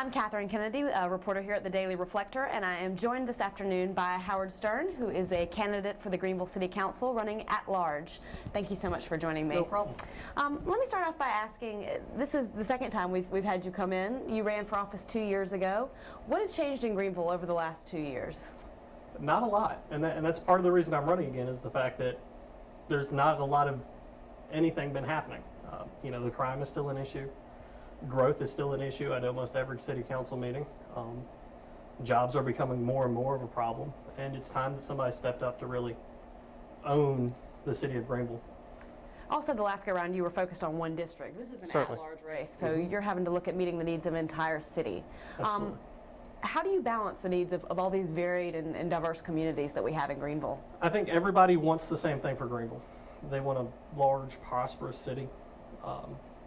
I'm Kathryn Kennedy, a reporter here at the Daily Reflector, and I am joined this afternoon by Howard Stearn, who is a candidate for the Greenville City Council running at large. Thank you so much for joining me. No problem. Let me start off by asking, this is the second time we've had you come in. You ran for office 2 years ago. What has changed in Greenville over the last 2 years? Not a lot, and that's part of the reason I'm running again, is the fact that there's not a lot of anything been happening. The crime is still an issue. Growth is still an issue at almost every city council meeting. Jobs are becoming more and more of a problem, and it's time that somebody stepped up to really own the city of Greenville. Also, the last go around, you were focused on one district. This is an Certainly. at-large race, so you're having to look at meeting the needs of an entire city. Absolutely. How do you balance the needs of all these varied and diverse communities that we have in Greenville? I think everybody wants the same thing for Greenville. They want a large, prosperous city,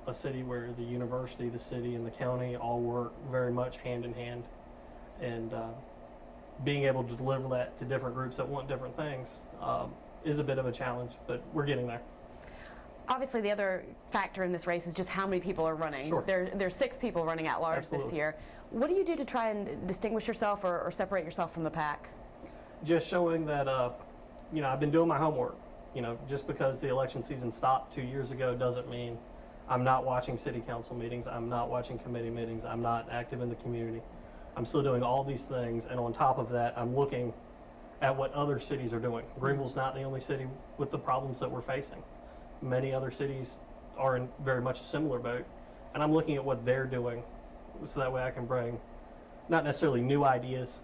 a city where the university, the city, and the county all work very much hand in hand. And being able to deliver that to different groups that want different things is a bit of a challenge, but we're getting there. Obviously, the other factor in this race is just how many people are running. Sure. There's 6 people running at large this year. What do you do to try and distinguish yourself or separate yourself from the pack? Just showing that, I've been doing my homework. Just because the election season stopped 2 years ago doesn't mean I'm not watching city council meetings, I'm not watching committee meetings, I'm not active in the community. I'm still doing all these things, and on top of that, I'm looking at what other cities are doing. Greenville's not the only city with the problems that we're facing. Many other cities are in very much a similar boat, and I'm looking at what they're doing so that way I can bring not necessarily new ideas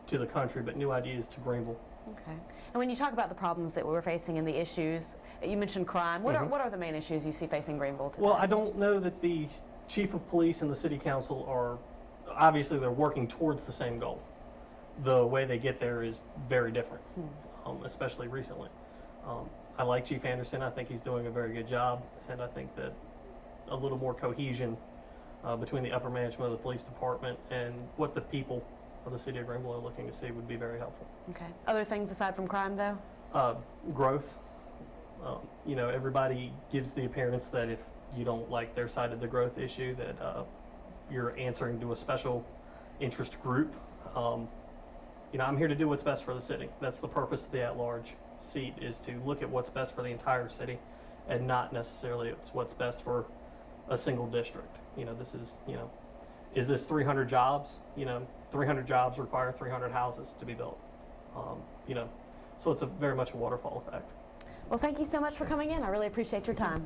to the country, but new ideas to Greenville. Okay. And when you talk about the problems that we're facing and the issues, you mentioned crime. What are the main issues you see facing Greenville today? Well, I don't know that the chief of police and the city council are, obviously they're working towards the same goal. The way they get there is very different, especially recently. I like Chief Anderson. I think he's doing a very good job, and I think that a little more cohesion between the upper management of the police department and what the people of the city of Greenville are looking to see would be very helpful. Okay. Other things aside from crime, though? Growth. Everybody gives the appearance that if you don't like their side of the growth issue, that you're answering to a special interest group. I'm here to do what's best for the city. That's the purpose of the at-large seat, is to look at what's best for the entire city and not necessarily what's best for a single district. Is this 300 jobs? 300 jobs require 300 houses to be built. So it's very much a waterfall effect. Well, thank you so much for coming in. I really appreciate your time.